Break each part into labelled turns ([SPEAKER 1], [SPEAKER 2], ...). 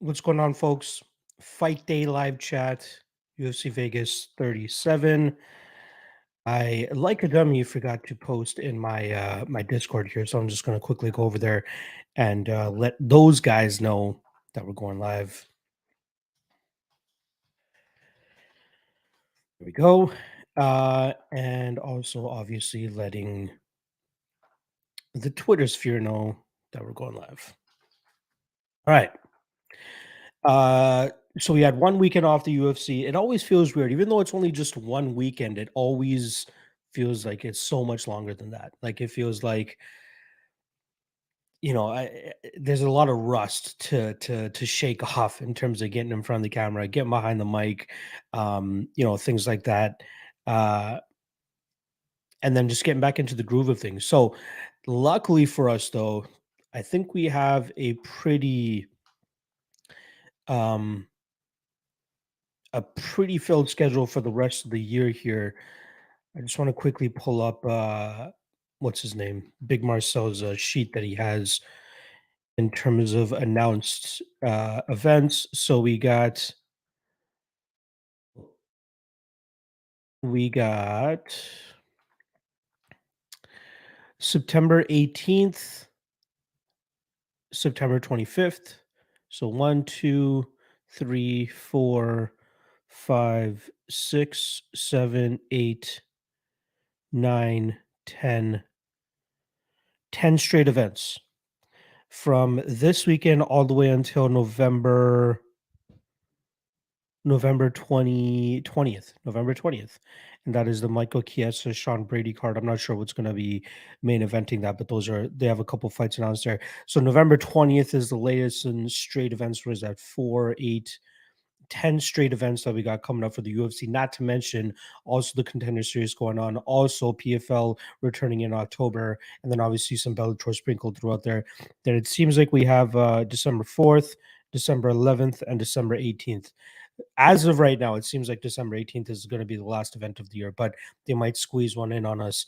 [SPEAKER 1] What's going on, folks? Fight Day live chat, UFC Vegas 37. I, like a dummy, forgot to post in my Discord here, so I'm just going to quickly go over there and let those guys know that we're going live. There we go. And also, obviously, letting the Twitter sphere know that we're going live. All right. So we had one weekend off the UFC. It always feels weird, even though it's only just one weekend. It always feels like it's so much longer than that. Like it feels like there's a lot of rust to shake off in terms of getting in front of the camera, getting behind the mic, things like that, uh, and then just getting back into the groove of things. So, luckily for us, though, I think we have um, a pretty filled schedule for the rest of the year here. I just want to quickly pull up what's his name? Big Marcel's sheet that he has in terms of announced events. So we got September 18th, September 25th. So 1, 2, 3, 4, 5, 6, 7, 8, 9, 10, 10 straight events from this weekend all the way until November 20th. And that is the Michael Chiesa Sean Brady card. I'm not sure what's going to be main eventing that, but they have a couple fights announced there. So November 20th is the latest in straight events. Was that 4, 8, 10 straight events that we got coming up for the UFC, not to mention also the Contender Series going on, also PFL returning in October, and then obviously some Bellator sprinkled throughout there. Then it seems like we have December 4th, December 11th, and December 18th. As of right now, it seems like December 18th is going to be the last event of the year, but they might squeeze one in on us,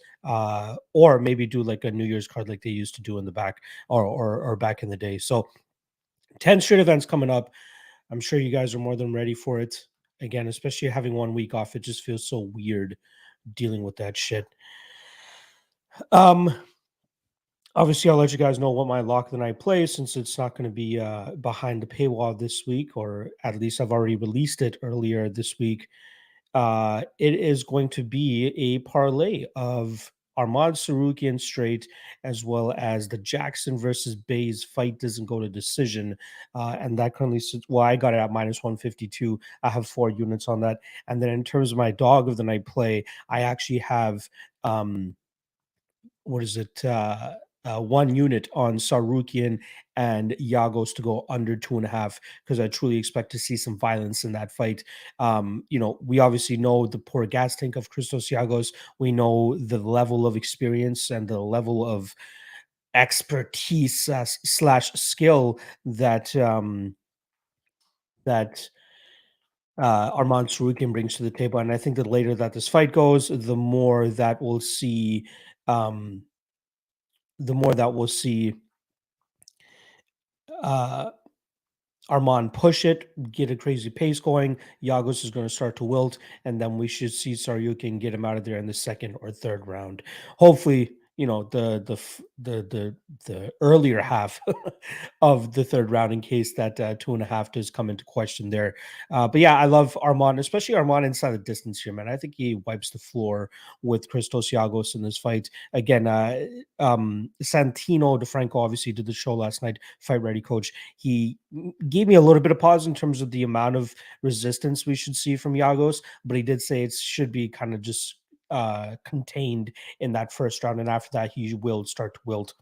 [SPEAKER 1] or maybe do like a New Year's card like they used to do in the back or back in the day. So 10 straight events coming up. I'm sure you guys are more than ready for it. Again, especially having 1 week off, it just feels so weird dealing with that shit. Um, Obviously, I'll let you guys know what my lock of the night plays, since it's not going to be behind the paywall this week, or at least I've already released it earlier this week. It is going to be a parlay of Armand Sarukian straight, as well as the Jackson versus Bays fight doesn't go to decision. And that currently sits, well, I got it at minus 152. I have 4 units on that. And then in terms of my dog of the night play, I actually have, what is it? 1 unit on Sarukian and Yagos to go under 2.5, because I truly expect to see some violence in that fight. We obviously know the poor gas tank of Christos Yagos. We know the level of experience and the level of expertise slash skill that Armand Sarukian brings to the table. And I think the later that this fight goes, the more that we'll see. The more that we'll see uh, Armand push it, get a crazy pace going. Yagos is going to start to wilt, and then we should see Saryukin get him out of there in the second or third round. Hopefully, the earlier half of the third round, in case that 2.5 does come into question there. But yeah, I love Armand, especially Armand inside the distance here, man. I think he wipes the floor with Christos Yagos in this fight. Again, Santino DeFranco obviously did the show last night, Fight Ready Coach. He gave me a little bit of pause in terms of the amount of resistance we should see from Yagos, but he did say it should be kind of just contained in that first round, and after that he will start to wilt,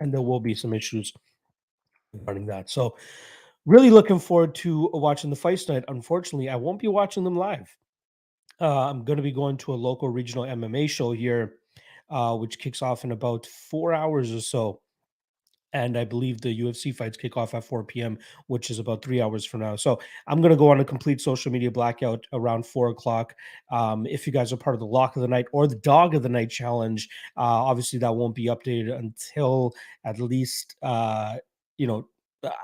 [SPEAKER 1] and there will be some issues regarding that. So really looking forward to watching the fights tonight. Unfortunately, I won't be watching them live. I'm going to be going to a local regional MMA show here, which kicks off in about 4 hours or so. And I believe the UFC fights kick off at 4 p.m., which is about 3 hours from now. So I'm going to go on a complete social media blackout around 4 o'clock. If you guys are part of the Lock of the Night or the Dog of the Night challenge, obviously that won't be updated until at least,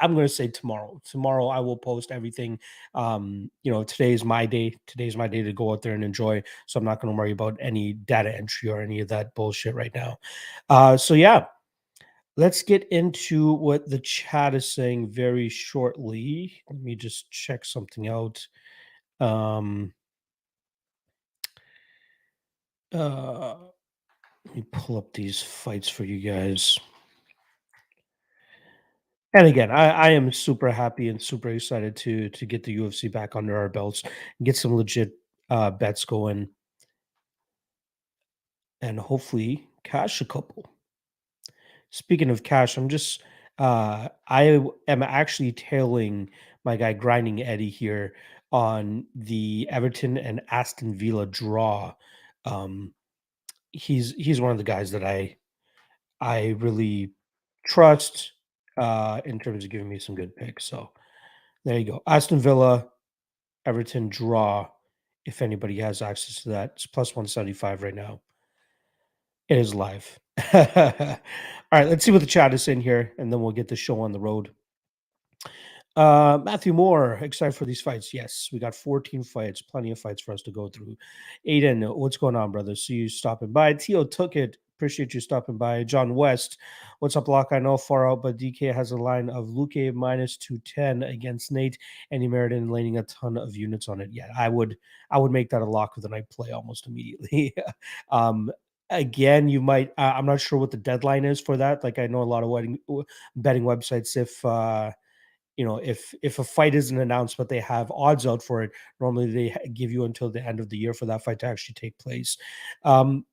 [SPEAKER 1] I'm gonna say tomorrow. Tomorrow I will post everything. Today's my day. Today's my day to go out there and enjoy. So I'm not gonna worry about any data entry or any of that bullshit right now. So yeah, let's get into what the chat is saying very shortly. Let me just check something out. Um, uh, let me pull up these fights for you guys. And again, I am super happy and super excited to get the UFC back under our belts, get some legit bets going, and hopefully cash a couple. Speaking of cash, am actually tailing my guy Grinding Eddie here on the Everton and Aston Villa draw. Um, he's one of the guys that I really trust in terms of giving me some good picks. So there you go. Aston Villa, Everton draw. If anybody has access to that, it's plus 175 right now. It is live. All right, let's see what the chat is in here, and then we'll get the show on the road. Matthew Moore, excited for these fights. Yes, we got 14 fights, plenty of fights for us to go through. Aiden, what's going on, brother? See you stopping by. Tio took it. Appreciate you stopping by. John West, what's up, Lock? I know far out, but DK has a line of Luque minus 210 against Nate, and he Meriden laying a ton of units on it. Yeah, I would make that a lock of the night play almost immediately. um, Again, you might. I'm not sure what the deadline is for that. Like I know a lot of betting websites, if a fight isn't announced but they have odds out for it, normally they give you until the end of the year for that fight to actually take place. um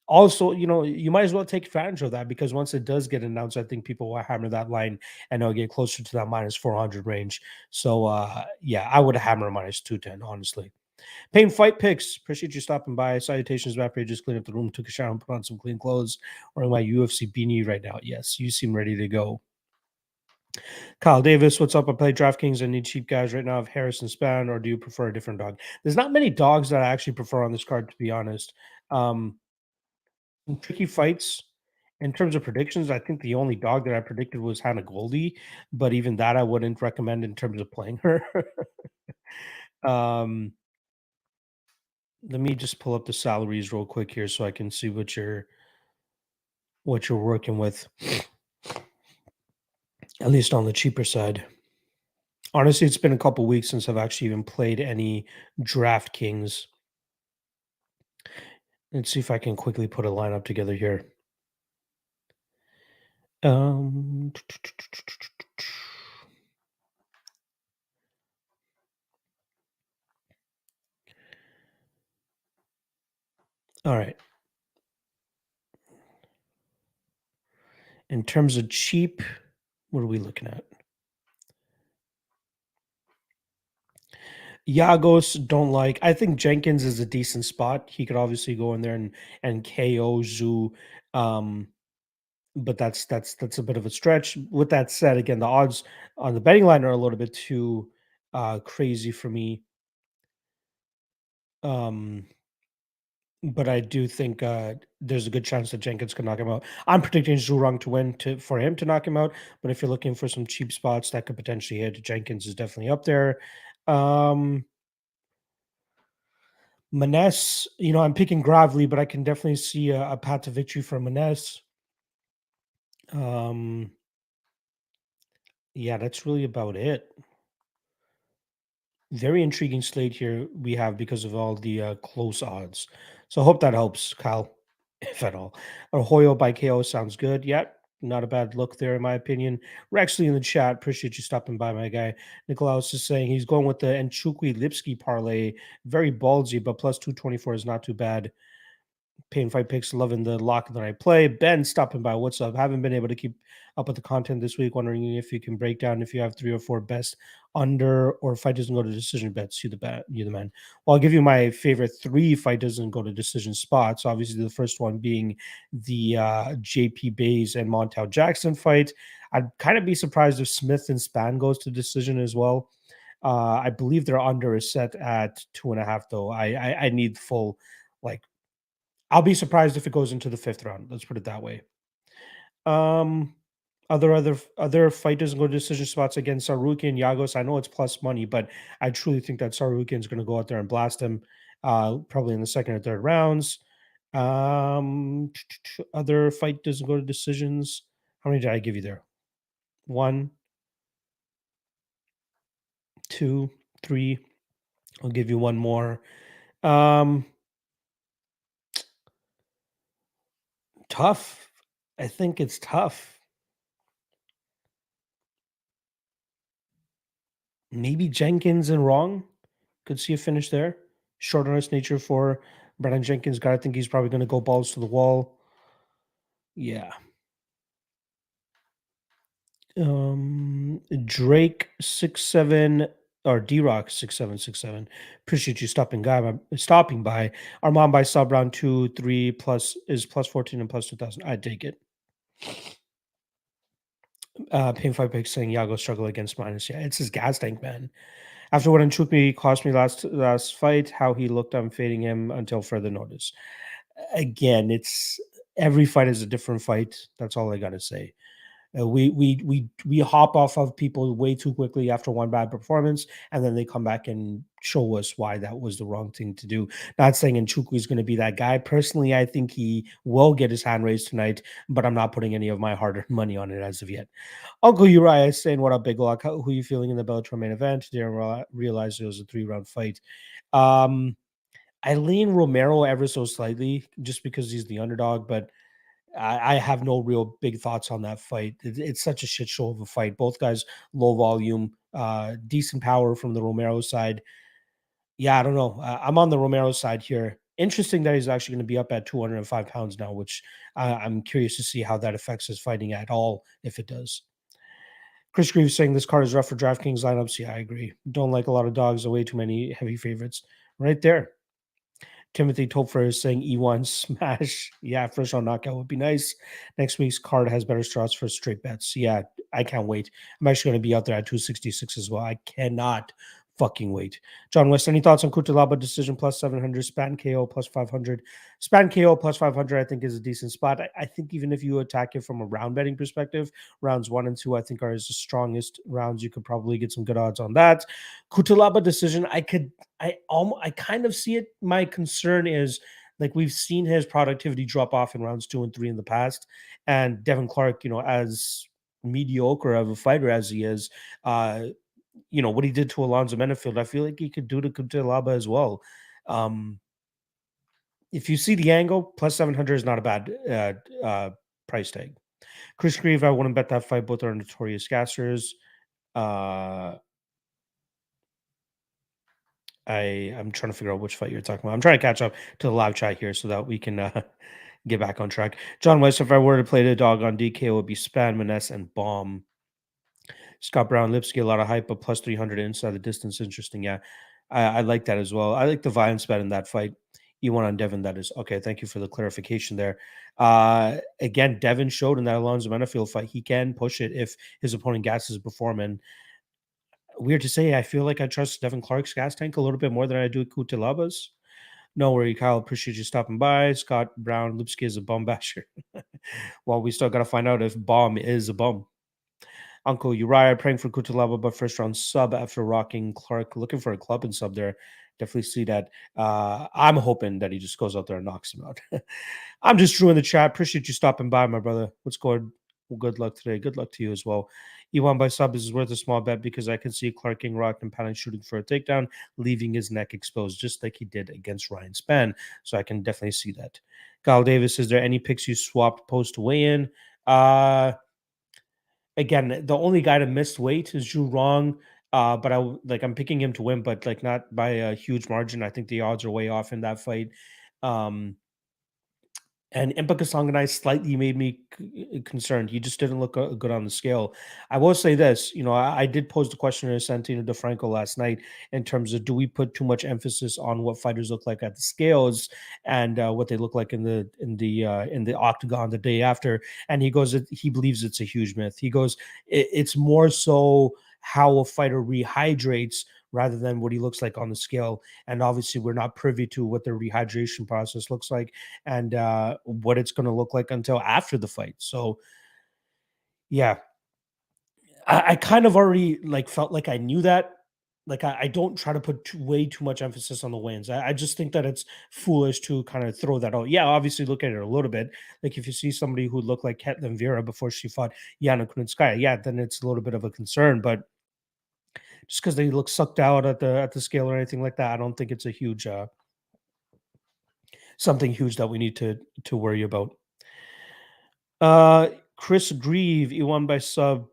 [SPEAKER 1] Also, you might as well take advantage of that, because once it does get announced, I think people will hammer that line and it'll get closer to that minus 400 range. So yeah, I would hammer minus 210, honestly. Pain Fight Picks, appreciate you stopping by. Salutations, Vapor. Just cleaned up the room, took a shower, and put on some clean clothes. Wearing my UFC beanie right now. Yes, you seem ready to go. Kyle Davis, what's up? I play DraftKings. I need cheap guys right now. I have Harrison Spann, or do you prefer a different dog? There's not many dogs that I actually prefer on this card, to be honest. Some tricky fights. In terms of predictions, I think the only dog that I predicted was Hannah Goldie, but even that I wouldn't recommend in terms of playing her. um, Let me just pull up the salaries real quick here so I can see what you're working with, at least on the cheaper side. Honestly, it's been a couple weeks since I've actually even played any DraftKings. Let's see if I can quickly put a lineup together here. Um, all right. In terms of cheap, what are we looking at? Yagos don't like. I think Jenkins is a decent spot. He could obviously go in there and KO Zoo. Um, but that's a bit of a stretch. With that said, again, the odds on the betting line are a little bit too crazy for me. Um, but I do think there's a good chance that Jenkins can knock him out. I'm predicting Zhurong to win for him to knock him out. But if you're looking for some cheap spots that could potentially hit, Jenkins is definitely up there. Um, Maness, I'm picking Gravely, but I can definitely see a path to victory for Maness. Um, yeah, that's really about it. Very intriguing slate here we have because of all the close odds. So I hope that helps, Kyle, if at all. Arroyo by KO sounds good. Yeah, not a bad look there, in my opinion. Rexley in the chat, appreciate you stopping by, my guy. Nicolaus is saying he's going with the Enchukwi Lipsky parlay. Very ballsy, but plus 224 is not too bad. Pain Fight Picks, loving the lock that I play. Ben stopping by. What's up? Haven't been able to keep up with the content this week. Wondering if you can break down if you have 3 or 4 best under, or fight doesn't go to decision bets. You the man. Well, I'll give you my favorite 3 fight doesn't go to decision spots. Obviously, the first one being the JP Bays and Montel Jackson fight. I'd kind of be surprised if Smith and Spann goes to decision as well. I believe their under is set at 2.5, though. I need full, like, I'll be surprised if it goes into the 5th round. Let's put it that way. Um, Other fighters go decision spots against Saruki and Yagos. I know it's plus money, but I truly think that Sarukian is going to go out there and blast him, probably in the second or third rounds. Other fight doesn't go to decisions. How many did I give you there? One, two, three. I'll give you one more. Um, Tough. I think it's tough. Maybe Jenkins and Wrong could see a finish there. Short on its nature for Brandon Jenkins. Guy, I think he's probably going to go balls to the wall. Yeah. Drake 6'7" or D Rock 6'7". Appreciate you stopping by. Armand by sub round 2, 3 plus is plus 14 and plus 2000. I'd take it. Pain Fight Pick saying Yago struggle against minus. Yeah, it's his gas tank, man. After what Nchukwi cost me last fight, how he looked, I'm fading him until further notice. Again, it's every fight is a different fight. That's all I gotta say. We hop off of people way too quickly after one bad performance, and then they come back and show us why that was the wrong thing to do. Not saying Nchukwu is going to be that guy. Personally, I think he will get his hand raised tonight, but I'm not putting any of my hard-earned money on it as of yet. Uncle Uriah is saying, "What up, Big Lock? Who are you feeling in the Bellator main event?" Didn't realize it was a 3-round fight. Um, I lean Romero ever so slightly, just because he's the underdog, but I have no real big thoughts on that fight. It's such a shit show of a fight. Both guys low volume, decent power from the Romero side. Yeah, I don't know. I'm on the Romero side here. Interesting that he's actually going to be up at 205 pounds now, which I'm curious to see how that affects his fighting at all, if it does. Chris Greaves saying this card is rough for DraftKings lineups. Yeah, I agree. Don't like a lot of dogs, way too many heavy favorites. Right there. Timothy Topfer is saying E1 smash. Yeah, first round knockout would be nice. Next week's card has better straws for straight bets. Yeah, I can't wait. I'm actually going to be out there at 266 as well. I cannot fucking wait. John West, any thoughts on Kutalaba decision plus 700, Spann KO plus 500? Spann KO plus 500, I think, is a decent spot. I think even if you attack it from a round betting perspective, rounds 1 and 2, I think, are his strongest rounds. You could probably get some good odds on that. Kutalaba decision, I kind of see it. My concern is, like, we've seen his productivity drop off in rounds 2 and 3 in the past, and Devin Clark, as mediocre of a fighter as he is, what he did to Alonzo Menafield, I feel like he could do to Kutalaba as well. If you see the angle, plus 700 is not a bad price tag. Chris Grieve, I wouldn't bet that fight. Both are notorious gassers. I'm trying to figure out which fight you're talking about. I'm trying to catch up to the live chat here so that we can get back on track. John West, if I were to play the dog on DK, it would be Spann, Maness, and Bomb. Scott Brown, Lipsky, a lot of hype, but plus 300 inside the distance. Interesting. Yeah, I like that as well. I like the violence bet in that fight. E1 on Devin, that is. Okay, thank you for the clarification there. Again, Devin showed in that Alonzo Menafield fight he can push it if his opponent gasses before him. And weird to say, I feel like I trust Devin Clark's gas tank a little bit more than I do Kutalaba's. No worry, Kyle. Appreciate you stopping by. Scott Brown, Lipsky is a bum basher. Well, we still got to find out if Bomb is a bum. Uncle Uriah praying for Kutalaba, but first round sub after rocking Clark. Looking for a club and sub there. Definitely see that. I'm hoping that he just goes out there and knocks him out. I'm just Drew in the chat. Appreciate you stopping by, my brother. What's going? Well, good luck today. Good luck to you as well. E1 by sub is worth a small bet because I can see Clark King Rock and Palin shooting for a takedown, leaving his neck exposed, just like he did against Ryan Spann. So I can definitely see that. Kyle Davis, is there any picks you swapped post weigh in? Again, the only guy to miss weight is Drew Wrong. But I'm picking him to win, but like not by a huge margin. I think the odds are way off in that fight. Um, and Impa Kasanganai slightly made me concerned. He just didn't look good on the scale. I will say this, I did pose the question to Santino DeFranco last night in terms of, do we put too much emphasis on what fighters look like at the scales and what they look like in the octagon the day after? And he goes, he believes it's a huge myth. He goes, it's more so how a fighter rehydrates rather than what he looks like on the scale. And obviously, we're not privy to what the rehydration process looks like and what it's going to look like until after the fight. So Yeah, I kind of already like felt like I knew that. Like I don't try to put way too much emphasis on the wins. I just think that it's foolish to kind of throw that out. Yeah, obviously look at it a little bit. Like if you see somebody who looked like Ketlin Vera before she fought Yana Kunitskaya, yeah, then it's a little bit of a concern. But just because they look sucked out at the scale or anything like that, I don't think it's a huge something huge that we need to worry about. Uh Chris Grieve, he won by sub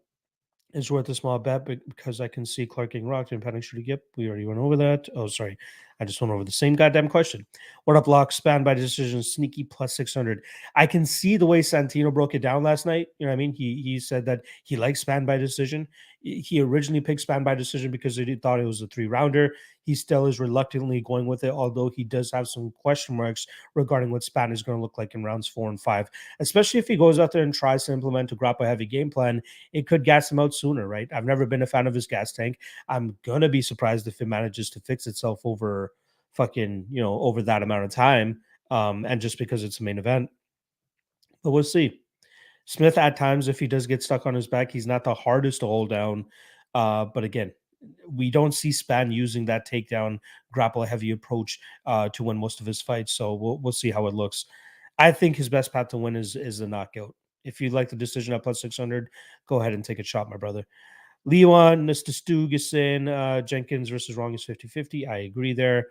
[SPEAKER 1] is worth a small bet because I can see Clark getting rocked and Pennington should get. We already went over that. Oh, sorry. I just went over the same goddamn question. What up, Lock? Span by decision, sneaky plus 600. I can see the way Santino broke it down last night. You know what I mean? He said that he likes Span by decision. He originally picked Span by decision because he thought it was a 3 rounder. He still is reluctantly going with it, although he does have some question marks regarding what Span is going to look like in rounds 4 and 5, especially if he goes out there and tries to implement a grapple heavy game plan. It could gas him out sooner, right? I've never been a fan of his gas tank. I'm gonna be surprised if it manages to fix itself over fucking, over that amount of time. And just because it's a main event. But we'll see. Smith at times, if he does get stuck on his back, he's not the hardest to hold down. But again, we don't see Spann using that takedown grapple heavy approach to win most of his fights. So we'll see how it looks. I think his best path to win is the knockout. If you'd like the decision at plus 600, go ahead and take a shot, my brother. Leon, Mr. Stugason, Jenkins versus Wrong is 50-50. I agree there.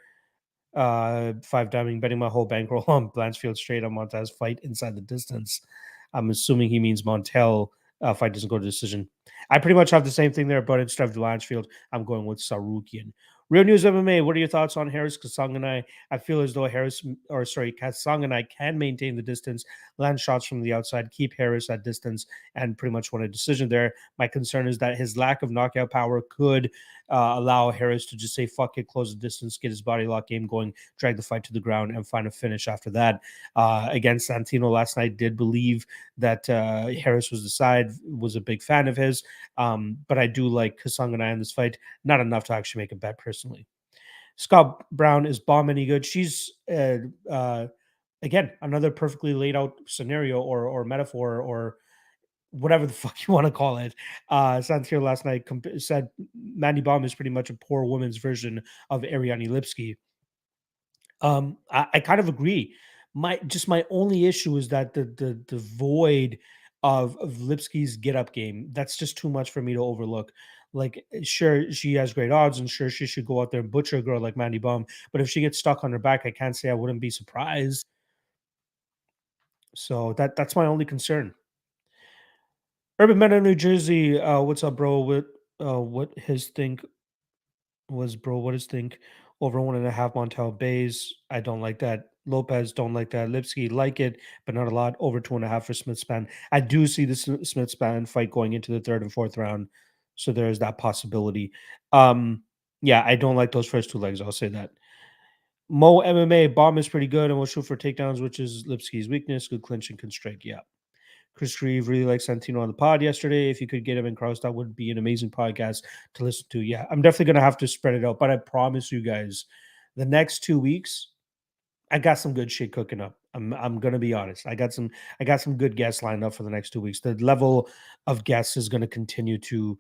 [SPEAKER 1] Five Diamond betting my whole bankroll on Blanchfield straight on Montez fight inside the distance. I'm assuming he means Montel fight doesn't go to decision. I pretty much have the same thing there, but instead of Blanchfield, I'm going with Sarukian. Real News MMA, what are your thoughts on Harris Kasang and I feel as though Kasang and I can maintain the distance, land shots from the outside, keep Harris at distance, and pretty much win a decision there. My concern is that his lack of knockout power could allow Harris to just say, fuck it, close the distance, get his body lock game going, drag the fight to the ground, and find a finish after that. Again, Santino last night did believe that Harris was the side, was a big fan of his. But I do like Kasang and I in this fight, not enough to actually make a bet personally. Scott Brown is bomb any good? She's again another perfectly laid out scenario or metaphor or whatever the fuck you want to call it. Santino last night said Mandy Baum is pretty much a poor woman's version of Ariane Lipsky. I kind of agree. My only issue is that the void of Lipsky's get up game, that's just too much for me to overlook. Like, sure, she has great odds, and sure, she should go out there and butcher a girl like Mandy Baum. But if she gets stuck on her back, I can't say I wouldn't be surprised. So that's my only concern. Urban Men of New Jersey, what's up, bro? What his think was, bro? What his think over 1.5 Montel Bays? I don't like that. Lopez don't like that. Lipsky like it, but not a lot. Over 2.5 for Smith Span. I do see the Smith Span fight going into the third and fourth round, so there's that possibility. Yeah, I don't like those first two legs. I'll say that. Mo MMA bomb is pretty good and will shoot for takedowns, which is Lipsky's weakness. Good clinch and can strike. Yeah. Chris Reeve really liked Santino on the pod yesterday. If you could get him in cross, that would be an amazing podcast to listen to. Yeah, I'm definitely going to have to spread it out, but I promise you guys, the next 2 weeks, I got some good shit cooking up. I'm gonna be honest. I got some good guests lined up for the next 2 weeks. The level of guests is gonna continue to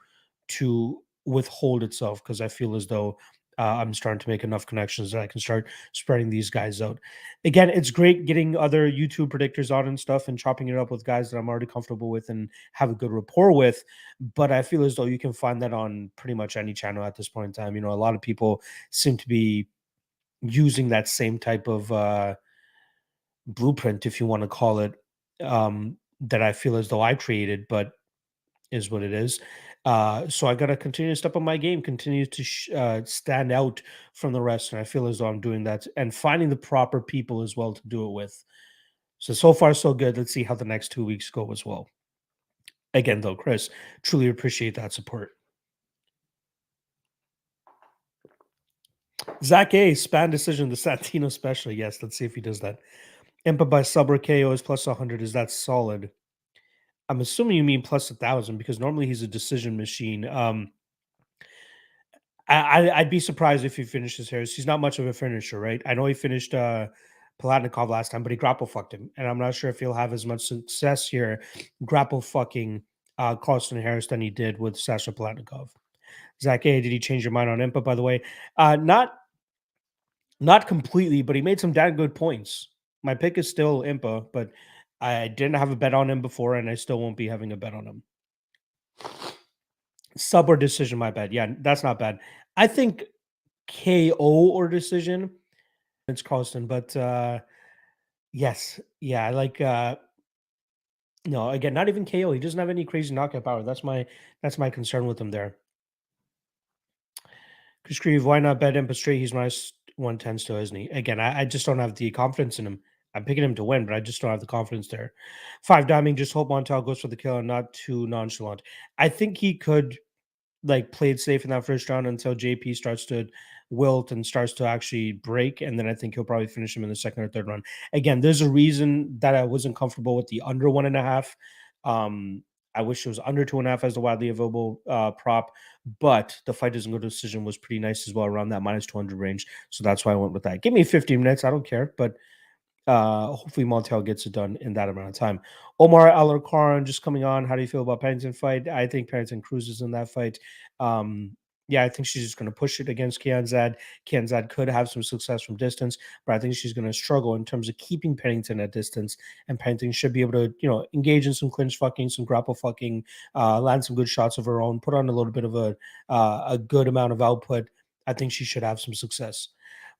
[SPEAKER 1] withhold itself because I feel as though I'm starting to make enough connections that I can start spreading these guys out. Again, it's great getting other YouTube predictors on and stuff and chopping it up with guys that I'm already comfortable with and have a good rapport with. But I feel as though you can find that on pretty much any channel at this point in time. A lot of people seem to be using that same type of blueprint, if you want to call it, that I feel as though I created, but is what it is. So I got to continue to step up my game, continue to stand out from the rest, and I feel as though I'm doing that and finding the proper people as well to do it with. So far so good. Let's see how the next 2 weeks go as well. Again, though, Chris, truly appreciate that support. Zach A. Span decision, the Santino special. Yes, let's see if he does that. Impa by sub or KO is plus 100. Is that solid? I'm assuming you mean plus 1,000 because normally he's a decision machine. I'd be surprised if he finishes Harris. He's not much of a finisher, right? I know he finished Palatnikov last time, but he grapple fucked him, and I'm not sure if he'll have as much success here grapple fucking Carlston Harris than he did with Sasha Palatnikov. Zach A, did he change your mind on Impa, by the way? Not completely, but he made some damn good points. My pick is still Impa, but I didn't have a bet on him before, and I still won't be having a bet on him. Sub or decision, my bad. Yeah, that's not bad. I think KO or decision. It's Carlston, but yes, yeah, I like no, again, not even KO. He doesn't have any crazy knockout power. That's my concern with him there. Chris Grieve, why not bet Impa straight? He's minus 110 still, isn't he? Again, I just don't have the confidence in him. I'm picking him to win, but I just don't have the confidence there. Five Diamond, just hope Montel goes for the kill and not too nonchalant. I think he could like played safe in that first round until JP starts to wilt and starts to actually break, and then I think he'll probably finish him in the second or third round. Again, there's a reason that I wasn't comfortable with the under 1.5. I wish it was under 2.5 as the widely available prop, but the fight doesn't go to decision was pretty nice as well around that minus 200 range. So that's why I went with that. Give me 15 minutes. I don't care, but hopefully Montel gets it done in that amount of time. Omar Alarcon just coming on. How do you feel about Pennington fight? I think Pennington cruises in that fight. Yeah, I think she's just going to push it against Kanzad. Kanzad could have some success from distance, but I think she's going to struggle in terms of keeping Pennington at distance. And Pennington should be able to, engage in some clinch fucking, some grapple fucking, land some good shots of her own, put on a little bit of a good amount of output. I think she should have some success.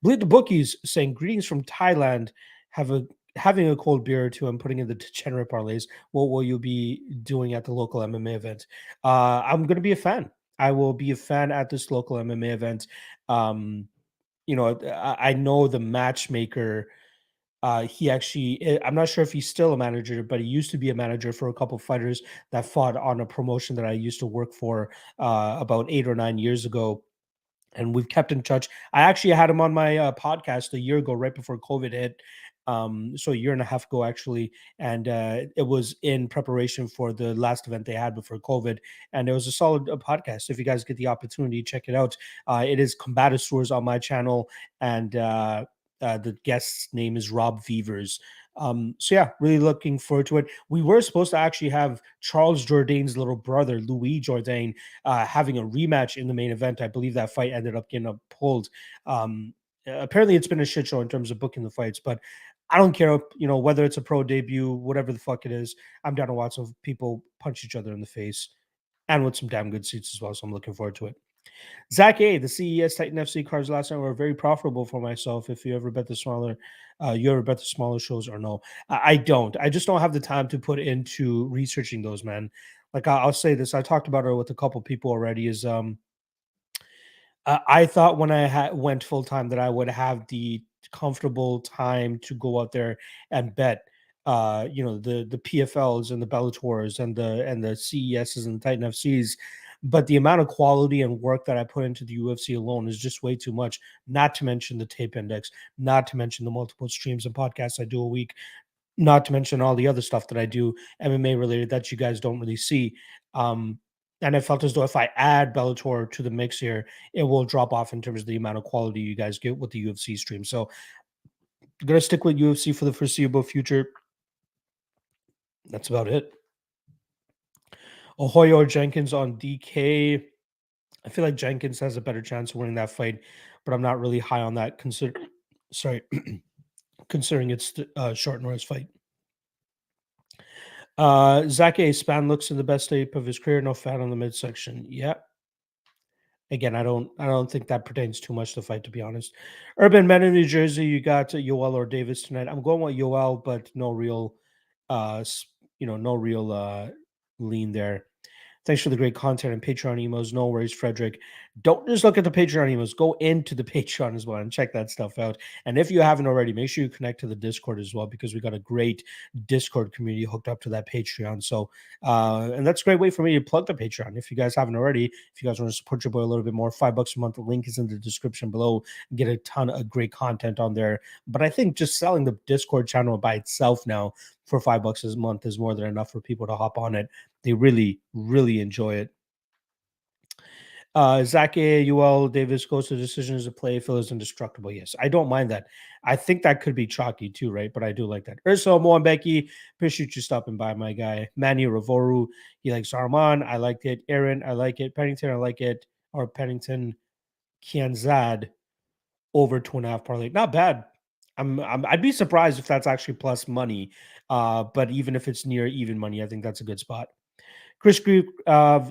[SPEAKER 1] Bleed the Bookies saying greetings from Thailand. Having a cold beer or two and putting in the degenerate parlays. What will you be doing at the local MMA event? I'm going to be a fan. I will be a fan at this local MMA event. Um, I know the matchmaker. He actually, I'm not sure if he's still a manager, but he used to be a manager for a couple fighters that fought on a promotion that I used to work for about 8 or 9 years ago, and we've kept in touch. I actually had him on my podcast a year ago, right before COVID hit. So a year and a half ago, actually, and it was in preparation for the last event they had before COVID, and it was a solid podcast. If you guys get the opportunity, check it out. It is Combative Tours on my channel, and the guest's name is Rob Vevers. So yeah, really looking forward to it. We were supposed to actually have Charles Jourdain's little brother, Louis Jourdain, having a rematch in the main event. I believe that fight ended up getting pulled. Apparently, it's been a shit show in terms of booking the fights, but I don't care, whether it's a pro debut, whatever the fuck it is. I'm down to watch some people punch each other in the face and with some damn good seats as well. So I'm looking forward to it. Zach A, the CES Titan FC cards last night were very profitable for myself. If you ever bet the smaller shows or no, I don't. I just don't have the time to put into researching those, man. Like I'll say this, I talked about it with a couple people already. Is I thought when I went full time that I would have the comfortable time to go out there and bet. The PFLs and the Bellators and the CESs and the Titan FCs, but the amount of quality and work that I put into the UFC alone is just way too much. Not to mention the tape index, not to mention the multiple streams and podcasts I do a week, not to mention all the other stuff that I do MMA related that you guys don't really see. Um, and I felt as though if I add Bellator to the mix here, it will drop off in terms of the amount of quality you guys get with the UFC stream. So I'm gonna stick with UFC for the foreseeable future. That's about it. Ahoy or Jenkins on DK. I feel like Jenkins has a better chance of winning that fight, but I'm not really high on that. Sorry, considering it's short notice fight. Zach A. Spann looks in the best shape of his career. No fat on the midsection. Yeah. Again, I don't think that pertains too much to the fight, to be honest. Urban Men in New Jersey, you got Yoel or Davis tonight. I'm going with Yoel, but no real, no real lean there. Thanks for the great content and Patreon emos. No worries, Frederick. Don't just look at the Patreon emos. Go into the Patreon as well and check that stuff out. And if you haven't already, make sure you connect to the Discord as well, because we got a great Discord community hooked up to that Patreon. So, and that's a great way for me to plug the Patreon. If you guys haven't already, if you guys want to support your boy a little bit more, $5 a month. The link is in the description below. Get a ton of great content on there. But I think just selling the Discord channel by itself now for $5 a month is more than enough for people to hop on it. They really, really enjoy it. Zach AUL Davis goes to decision as a play, Phil is indestructible. Yes, I don't mind that. I think that could be chalky too, right? But I do like that. Urso Moambeki, appreciate you stopping by, my guy. Manny Ravoru, he likes Arman. I liked it. Aaron, I like it. Pennington, I like it. Or Pennington Kanzad over 2.5 parlay. Not bad. I'd be surprised if that's actually plus money. But even if it's near even money, I think that's a good spot. Chris Greek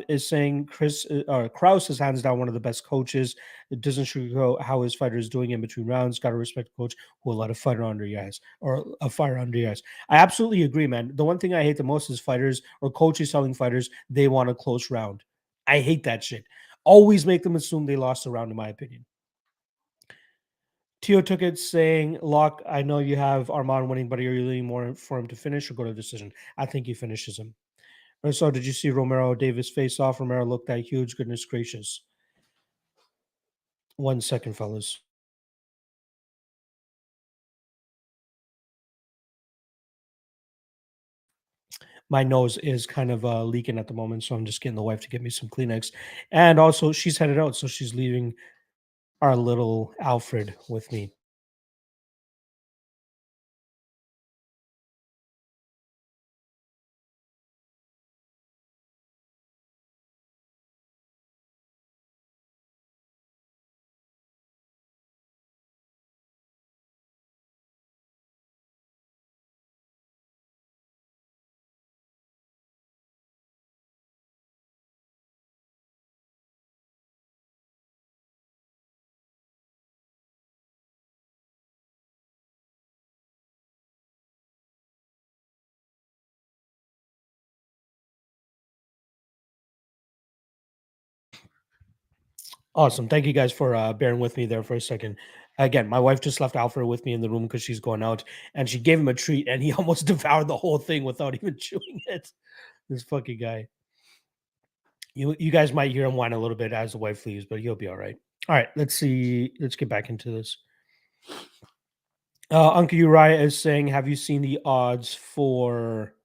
[SPEAKER 1] is saying Kraus is hands down one of the best coaches. It doesn't sugarcoat how his fighter is doing in between rounds. Got to respect the coach who will let a fighter under your eyes or a fire under your eyes. I absolutely agree, man. The one thing I hate the most is fighters or coaches telling fighters they want a close round. I hate that shit. Always make them assume they lost a round, in my opinion. Tio took it saying, Locke, I know you have Armand winning, but are you leaning more for him to finish or go to decision? I think he finishes him. So, did you see Romero Davis face off? Romero looked that huge. Goodness gracious. 1 second, fellas. My nose is kind of leaking at the moment, so I'm just getting the wife to get me some Kleenex. And also, she's headed out, so she's leaving our little Alfred with me. Awesome. Thank you guys for bearing with me there for a second. Again, my wife just left Alfred with me in the room because she's going out, and she gave him a treat, and he almost devoured the whole thing without even chewing it. This fucking guy. You guys might hear him whine a little bit as the wife leaves, but he'll be all right. All right, let's see. Let's get back into this. Uncle Uriah is saying, have you seen the odds for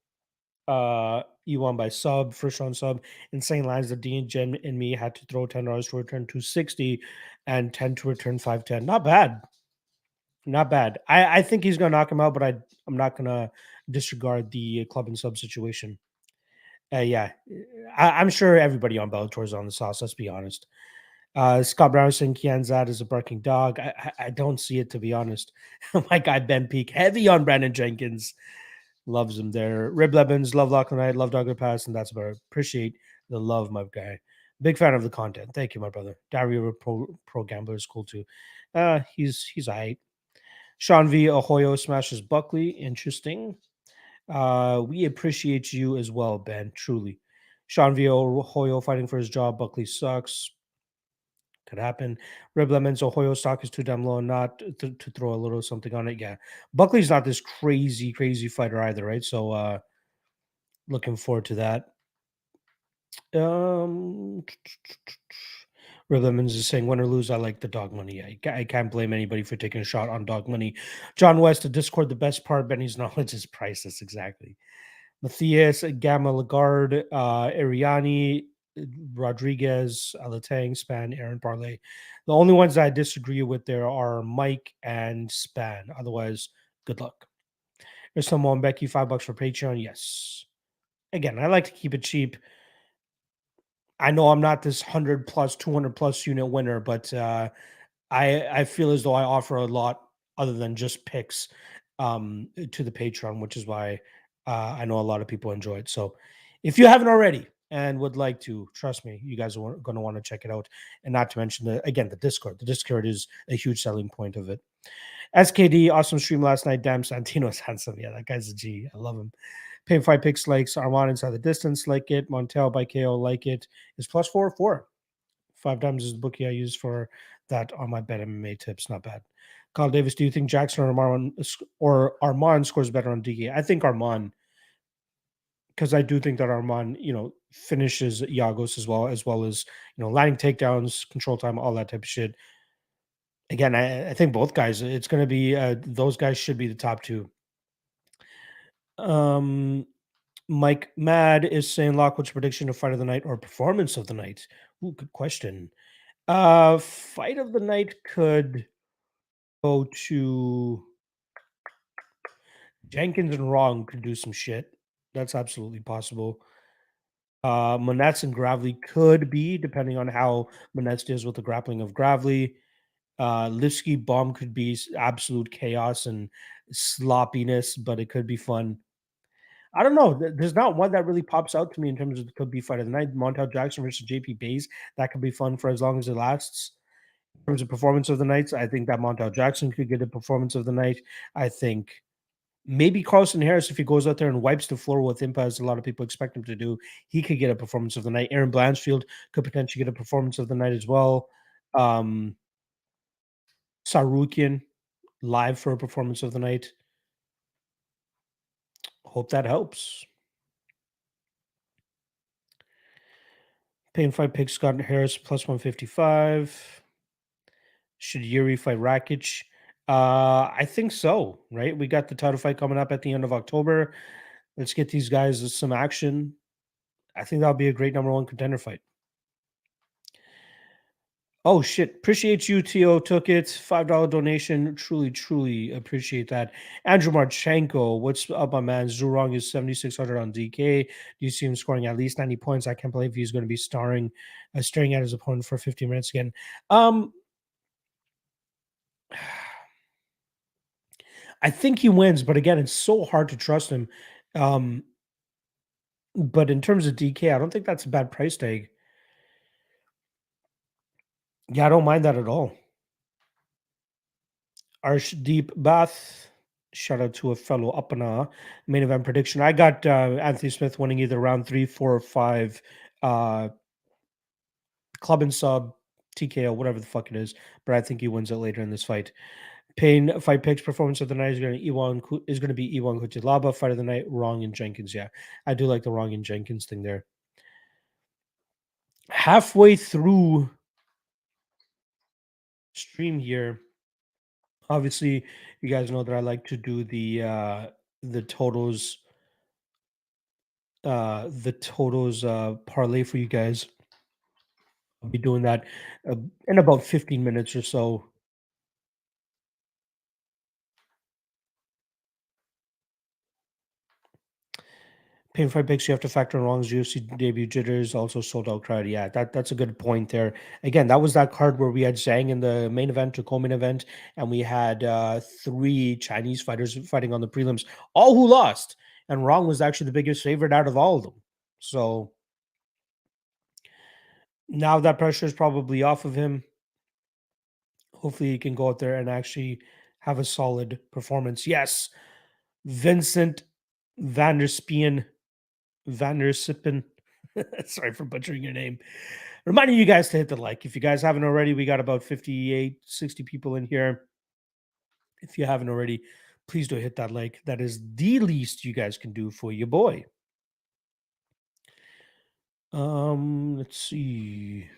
[SPEAKER 1] E1 by sub, first round sub? Insane lines that Dean, Jen, and me had to throw $10 to return 260 and 10 to return 510. Not bad. Not bad. I think he's gonna knock him out, but I'm not gonna disregard the club and sub situation. Yeah, I'm sure everybody on Bellator is on the sauce. Let's be honest. Scott Brown saying Kanzad is a barking dog. I don't see it, to be honest. My guy Ben Peak, heavy on Brandon Jenkins, loves him there. Rib Lebens, love Lachlan Knight, love Dogger Pass, and that's about it. Appreciate the love, my guy. Big fan of the content. Thank you, my brother. Dario Pro Gambler is cool too. He's alright. Sean V. Ahoyo smashes Buckley. Interesting. We appreciate you as well, Ben. Truly. Sean V. Ahoyo fighting for his job. Buckley sucks. Could happen. Rib Lemons, Ohio stock is too damn low not to throw a little something on it. Yeah. Buckley's not this crazy fighter either, right? So looking forward to that. Um Rib Lemons is saying win or lose, I like the dog money. I can't blame anybody for taking a shot on dog money. John West, the Discord, the best part, Benny's knowledge is priceless. Exactly. Matthias, Gamma Lagarde, Ariani, Rodriguez, Alatang, Spann, Aaron Parlay. The only ones that I disagree with there are Mike and Spann. Otherwise, good luck. There's someone, Becky, $5 for Patreon. Yes. Again, I like to keep it cheap. I know I'm not this 100 plus, 200 plus unit winner, but I feel as though I offer a lot other than just picks to the Patreon, which is why I know a lot of people enjoy it. So if you haven't already and would like to, trust me, you guys are going to want to check it out. And not to mention the Discord. The Discord is a huge selling point of it. SKD, awesome stream last night. Damn, Santino's handsome. Yeah, that guy's a G. I love him. Pay 5 picks likes Armand inside the distance, like it. Montel by KO, like it. Is plus 404. 5 times is the bookie I use for that on my bet MMA tips. Not bad. Kyle Davis, do you think Jackson or Armand scores better on DK? I think Armand, because I do think that Armand, finishes Yagos as well as landing takedowns, control time, all that type of shit. Again, I think both guys. It's going to be those guys should be the top two. Mike Mad is saying Lockwood's prediction of fight of the night or performance of the night. Ooh, good question. Fight of the night could go to Jenkins and Wrong could do some shit. That's absolutely possible. Monets and Gravely could be, depending on how Monets deals with the grappling of Gravely. Lipsky Bomb could be absolute chaos and sloppiness, but it could be fun. I don't know. There's not one that really pops out to me in terms of the could be fight of the night. Montel Jackson versus JP Bays, that could be fun for as long as it lasts. In terms of performance of the nights, I think that Montel Jackson could get a performance of the night. I think maybe Carlson Harris, if he goes out there and wipes the floor with Impa, as a lot of people expect him to do, he could get a performance of the night. Aaron Blanchfield could potentially get a performance of the night as well. Um, Sarukian live for a performance of the night. Hope that helps. Paying 5 picks, Scott Harris plus 155. Should Yuri fight Rakic? I think so, right? We got the title fight coming up at the end of October. Let's get these guys some action. I think that'll be a great number one contender fight. Oh shit. Appreciate you, Tio. Took it. $5 donation. Truly, truly appreciate that. Andrew Marchenko, what's up, my man? Zurong is 7,600 on DK. Do you see him scoring at least 90 points? I can't believe he's going to be staring at his opponent for 50 minutes again. I think he wins, but again, it's so hard to trust him. Um, but in terms of DK, I don't think that's a bad price tag. Yeah, I don't mind that at all. Arshdeep Bath, shout out to a fellow Upana. Main event prediction. I got Anthony Smith winning either round 3, 4, or 5. Uh, Club and sub, TKO, whatever the fuck it is. But I think he wins it later in this fight. Payne fight picks performance of the night is going to be Iwan Kutilaba. Fight of the night, Wrong and Jenkins. Yeah, I do like the Wrong and Jenkins thing there. Halfway through stream here, obviously you guys know that I like to do the totals parlay for you guys. I'll be doing that in about 15 minutes or so. Paying five picks, you have to factor in Wrong's UFC debut jitters, also sold out crowd. Yeah, that's a good point there. Again, that was that card where we had Zhang in the main event to co-main event, and we had 3 Chinese fighters fighting on the prelims, all who lost. And Wrong was actually the biggest favorite out of all of them. So now that pressure is probably off of him. Hopefully he can go out there and actually have a solid performance. Yes, Vincent van der Spien, van der Sippen. Sorry for butchering your name. Reminding you guys to hit the like. If you guys haven't already, we got about 58, 60 people in here. If you haven't already, please do hit that like. That is the least you guys can do for your boy. Let's see.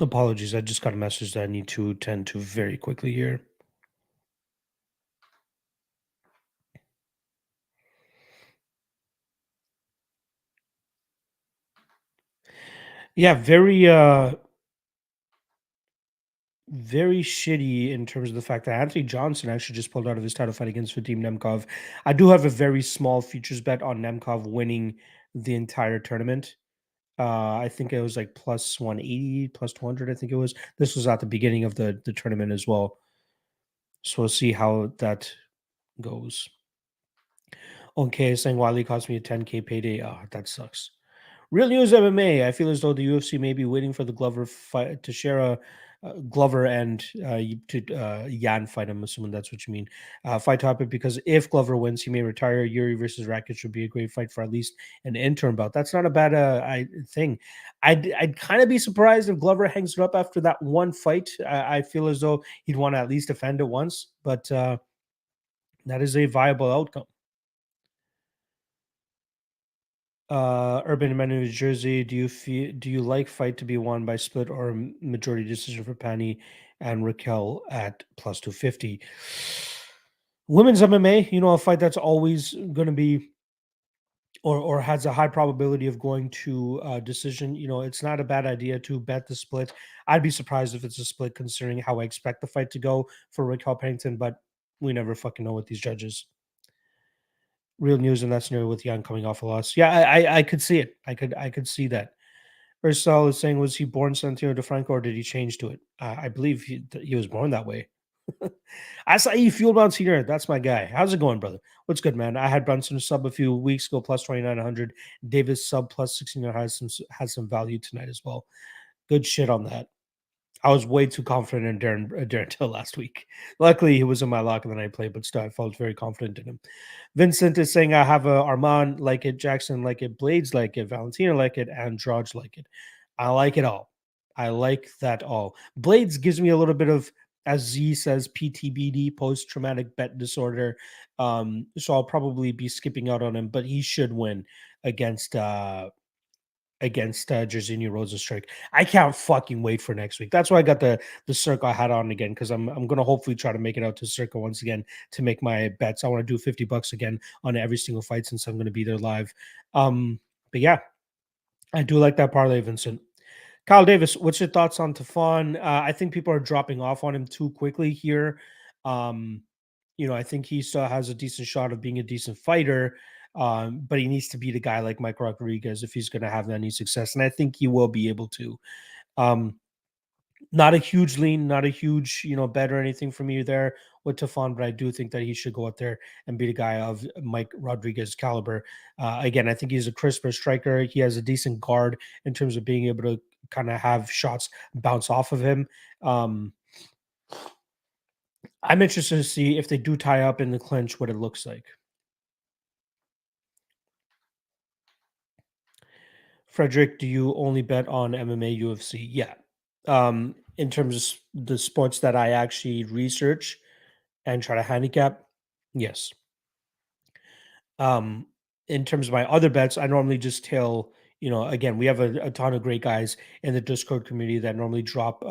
[SPEAKER 1] Apologies. I just got a message that I need to attend to very quickly here. Yeah, very shitty in terms of the fact that Anthony Johnson actually just pulled out of his title fight against Vadim Nemkov. I do have a very small futures bet on Nemkov winning the entire tournament. I think it was like plus 180, plus 200, I think it was. This was at the beginning of the tournament as well. So we'll see how that goes. Okay, saying Wiley cost me a 10K payday. Oh, that sucks. Real News MMA. I feel as though the UFC may be waiting for the Glover fight to share a Glover and Yan fight. I'm assuming that's what you mean. Fight topic because if Glover wins, he may retire. Yuri versus Rakic would be a great fight for at least an interim bout. That's not a bad thing. I'd kind of be surprised if Glover hangs it up after that one fight. I feel as though he'd want to at least defend it once, but that is a viable outcome. Urban Man in New Jersey. Do you like fight to be won by split or majority decision for Pani and Raquel at plus 250? Women's MMA, a fight that's always going to be or has a high probability of going to decision. It's not a bad idea to bet the split. I'd be surprised if it's a split considering how I expect the fight to go for Raquel Pennington, but we never fucking know with these judges. Real news in that scenario with Young coming off a loss. Yeah, I could see it. I could see that. Ursal is saying, was he born Santiago DeFranco or did he change to it? I believe he was born that way. Acai Fuel Bounce Heater. That's my guy. How's it going, brother? What's good, man? I had Brunson sub a few weeks ago, plus 2,900. Davis sub plus 1,600 has some value tonight as well. Good shit on that. I was way too confident in Darren Till last week. Luckily, he was in my lock and then I played, but still, I felt very confident in him. Vincent is saying, I have a Armand like it, Jackson like it, Blades like it, Valentina like it, and Drudge like it. I like it all. I like that all. Blades gives me a little bit of, as Z says, PTBD, post traumatic bet disorder. So I'll probably be skipping out on him, but he should win against Jairzinho Rosenstrike. I can't fucking wait for next week. That's why I got the circle hat on again because I'm gonna hopefully try to make it out to circle once again to make my bets. I want to do $50 again on every single fight since I'm gonna be there live. But yeah, I do like that parlay, Vincent. Kyle Davis, what's your thoughts on Tafon? I think people are dropping off on him too quickly here. Um, I think he still has a decent shot of being a decent fighter, but he needs to beat a guy like Mike Rodriguez if he's going to have any success. And I think he will be able to. Um, Not a huge lean, not a huge, bet or anything for me there with Tafon, but I do think that he should go out there and beat a guy of Mike Rodriguez caliber. Again, I think he's a crisper striker. He has a decent guard in terms of being able to kind of have shots bounce off of him. Um, I'm interested to see if they do tie up in the clinch, what it looks like. Frederick, do you only bet on MMA, UFC? Yeah. In terms of the sports that I actually research and try to handicap, yes. Um, in terms of my other bets, I normally just tell, again, we have a ton of great guys in the Discord community that normally drop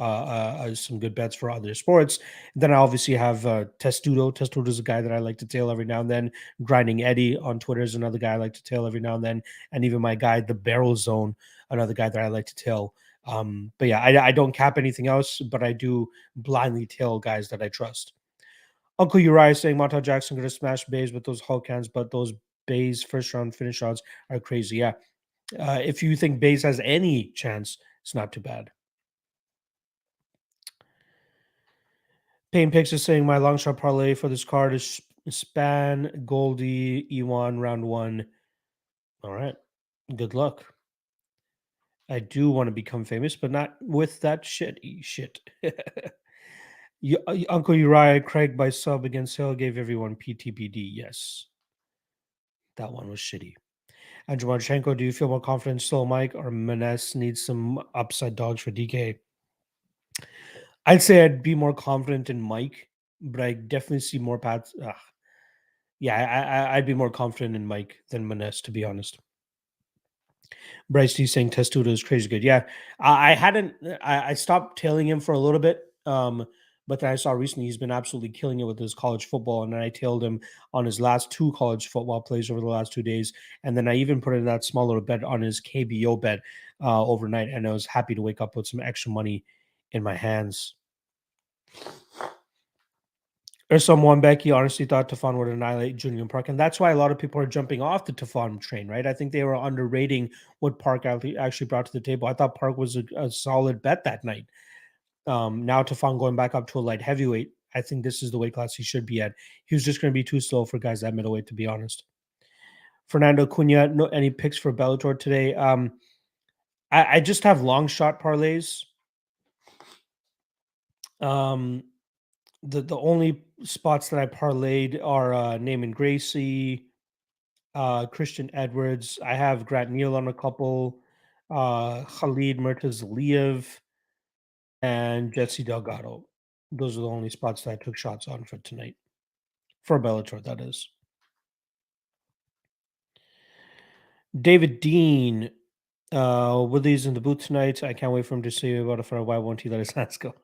[SPEAKER 1] some good bets for other sports. Then I obviously have Testudo. Testudo is a guy that I like to tail every now and then. Grinding Eddie on Twitter is another guy I like to tail every now and then. And even my guy, the Barrel Zone, another guy that I like to tail. But yeah, I don't cap anything else, but I do blindly tail guys that I trust. Uncle Uriah saying Montel Jackson going to smash Bays with those Hulk hands, but those Bays first round finish odds are crazy. Yeah. If you think Bays has any chance, it's not too bad. Payne Picks is saying my long shot parlay for this card is Spann, Goldie, Ewan, round one. All right. Good luck. I do want to become famous, but not with that shit. Uncle Uriah, Craig by sub against Hill gave everyone PTBD. Yes. That one was shitty. Andrew Marchenko, do you feel more confident still, Mike, or Menes needs some upside dogs for DK? I'd say I'd be more confident in Mike, but I definitely see more paths. Yeah, I'd be more confident in Mike than Menes, to be honest. Bryce D saying Testudo is crazy good. Yeah, I hadn't. I stopped tailing him for a little bit, but then I saw recently he's been absolutely killing it with his college football, and then I tailed him on his last two college football plays over the last 2 days, and then I even put in that small little bet on his KBO bet overnight, and I was happy to wake up with some extra money in my hands. Or someone Becky honestly thought Tafon would annihilate Junior Park, and that's why a lot of people are jumping off the Tafon train, right? I think they were underrating what Park actually brought to the table. I thought Park was a solid bet that night. Now Tafon going back up to a light heavyweight, I think this is the weight class he should be at. He was just going to be too slow for guys at middleweight, to be honest. Fernando Cunha, no any picks for Bellator today? I just have long shot parlays. The only spots that I parlayed are Naaman Gracie, Christian Edwards. I have Grant Neal on a couple, Khalid Murtazaliev, and Jesse Delgado. Those are the only spots that I took shots on for tonight. For Bellator, that is. David Dean, Woodley's in the booth tonight. I can't wait for him to see about it for why won't he let his ass go?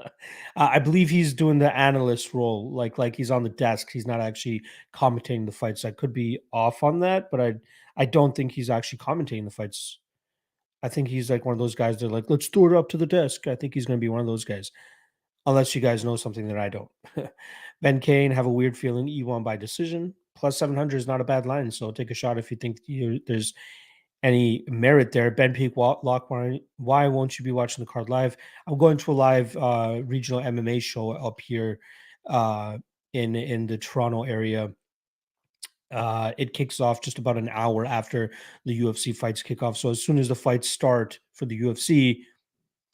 [SPEAKER 1] I believe he's doing the analyst role, like he's on the desk. He's not actually commentating the fights. I could be off on that, but I don't think he's actually commentating the fights. I think he's like one of those guys that are like, let's do it up to the desk. I think he's going to be one of those guys, unless you guys know something that I don't. Ben Kane, have a weird feeling he won by decision. Plus 700 is not a bad line, so take a shot if you think there's any merit there. Ben Peak Lockmire, why won't you be watching the card live? I'm going to a live regional MMA show up here uh, in the Toronto area. It kicks off just about an hour after the UFC fights kick off. So as soon as the fights start for the UFC,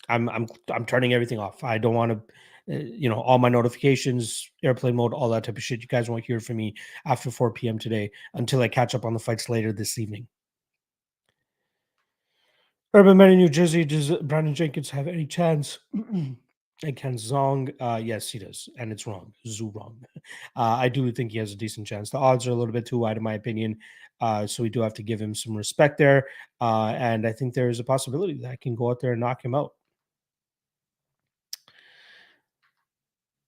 [SPEAKER 1] I'm turning everything off. I don't want to, all my notifications, airplane mode, all that type of shit. You guys won't hear from me after 4 p.m. today until I catch up on the fights later this evening. Urban Men in New Jersey, does Brandon Jenkins have any chance? And Ken Zong, yes, he does, and it's wrong. Zoo wrong. I do think he has a decent chance. The odds are a little bit too wide, in my opinion. So we do have to give him some respect there. And I think there is a possibility that I can go out there and knock him out.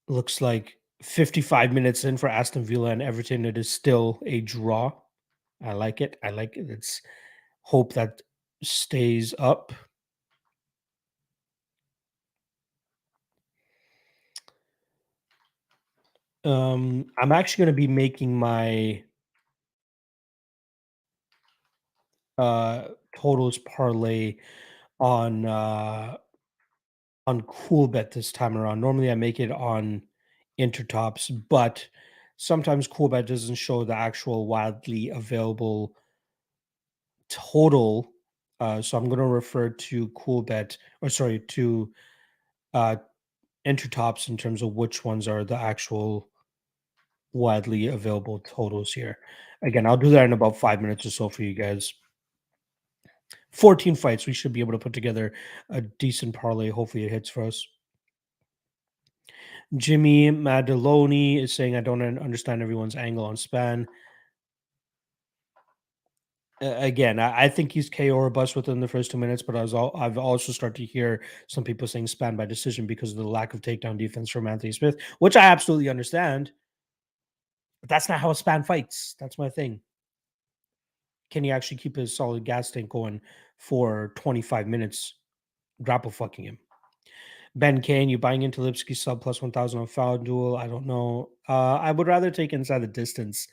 [SPEAKER 1] Looks like 55 minutes in for Aston Villa and Everton. It is still a draw. I like it. I like it. It's hope that stays up. I'm actually going to be making my totals parlay on cool bet this time around. Normally I make it on intertops, but sometimes cool bet doesn't show the actual widely available total. So I'm going to refer to cool bet, or sorry, to uh intertops in terms of which ones are the actual widely available totals here. Again, I'll do that in about 5 minutes or so for you guys. 14 fights. We should be able to put together a decent parlay. Hopefully, it hits for us. Jimmy Madaloni is saying, I don't understand everyone's angle on Spann. Again, I think he's KO or bust within the first 2 minutes, but I've also started to hear some people saying Spann by decision because of the lack of takedown defense from Anthony Smith, which I absolutely understand. But that's not how a Spann fights. That's my thing. Can he actually keep his solid gas tank going for 25 minutes, grapple fucking him? Ben Kane, you buying into Lipsky sub plus 1,000 on foul duel? I don't know. I would rather take inside the distance.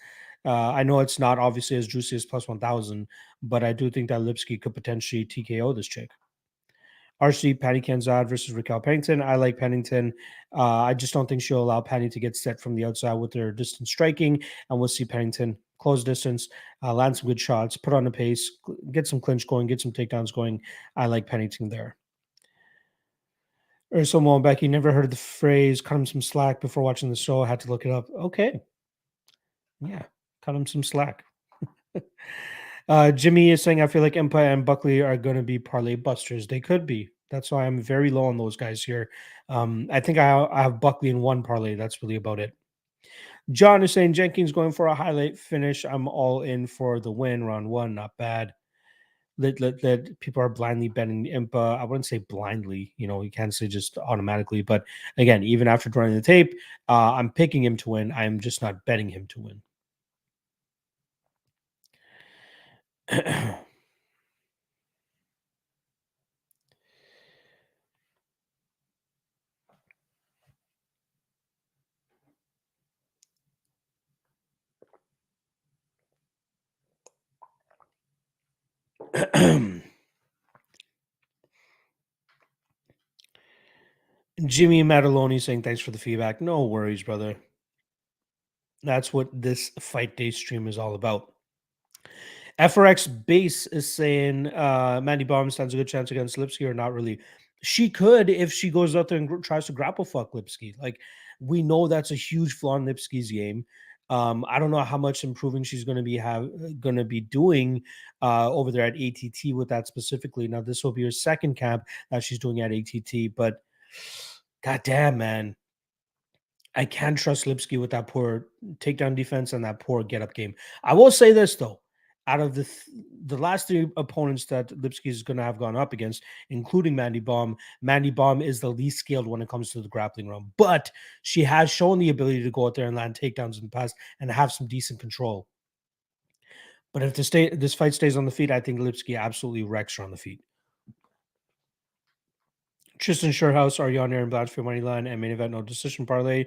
[SPEAKER 1] I know it's not obviously as juicy as plus 1,000, but I do think that Lipsky could potentially TKO this chick. RC Patty Kanzad versus Raquel Pennington. I like Pennington. I just don't think she'll allow Patty to get set from the outside with her distance striking, and we'll see Pennington close distance, land some good shots, put on the pace, get some clinch going, get some takedowns going. I like Pennington there. Or someone Becky never heard of the phrase "cut him some slack" before watching the show. I had to look it up. Okay, yeah, cut him some slack. Jimmy is saying, I feel like Empire and Buckley are going to be parlay busters. They could be. That's why I'm very low on those guys here. I think I have Buckley in one parlay. That's really about it. John is saying Jenkins going for a highlight finish. I'm all in for the win. Round one, not bad. That people are blindly betting Impa. I wouldn't say blindly, you can't say just automatically. But again, even after drawing the tape, I'm picking him to win. I'm just not betting him to win. Jimmy Mataloni saying thanks for the feedback. No worries, brother. That's what this fight day stream is all about. FRX base is saying Mandy Baum stands a good chance against Lipsky or not really. She could if she goes out there and tries to grapple fuck Lipsky. Like we know that's a huge flaw in Lipsky's game. I don't know how much improving she's going to be doing over there at ATT with that specifically. Now this will be her second camp that she's doing at ATT, but goddamn man, I can't trust Lipsky with that poor takedown defense and that poor get up game. I will say this though. out of the last three opponents that Lipsky is going to have gone up against, including Mandy Baum is the least skilled when it comes to the grappling realm, but she has shown the ability to go out there and land takedowns in the past and have some decent control. But if this fight stays on the feet, I think Lipsky absolutely wrecks her on the feet. Tristan Sherhouse, are you on Aaron Blanchfield money line and main event no decision parlay?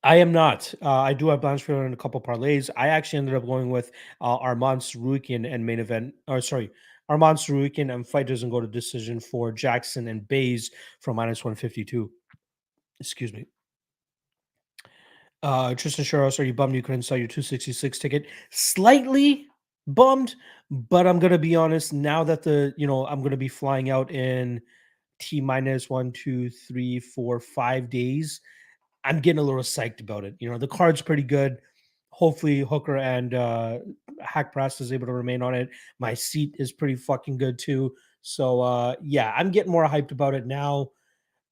[SPEAKER 1] I am not. I do have Blanchfield in a couple parlays. I actually ended up going with Arman Sarukian and main event, or sorry, Arman Sarukian and fight doesn't go to decision for Jackson and Bays from -152. Excuse me. Tristan Sherhouse, are you bummed you couldn't sell your 266 ticket? Slightly bummed, but I'm gonna be honest. Now that I'm gonna be flying out in T minus 1, 2, 3, 4, 5 days. I'm getting a little psyched about it. The card's pretty good. Hopefully, Hooker and Hack Brass is able to remain on it. My seat is pretty fucking good too. So yeah, I'm getting more hyped about it now.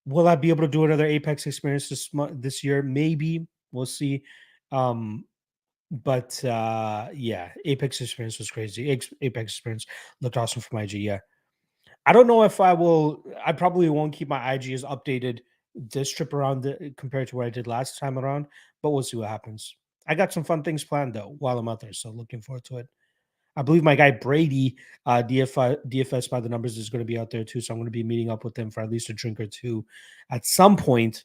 [SPEAKER 1] Will I be able to do another Apex experience this year? Maybe. We'll see. Um, but yeah, Apex experience was crazy. Apex experience looked awesome from IG. Yeah. I don't know if I will. I probably won't keep my IG as updated this trip around compared to what I did last time around, but we'll see what happens. I got some fun things planned though while I'm out there, so looking forward to it. I believe my guy Brady, DFS by the numbers, is going to be out there too, so I'm going to be meeting up with him for at least a drink or two at some point.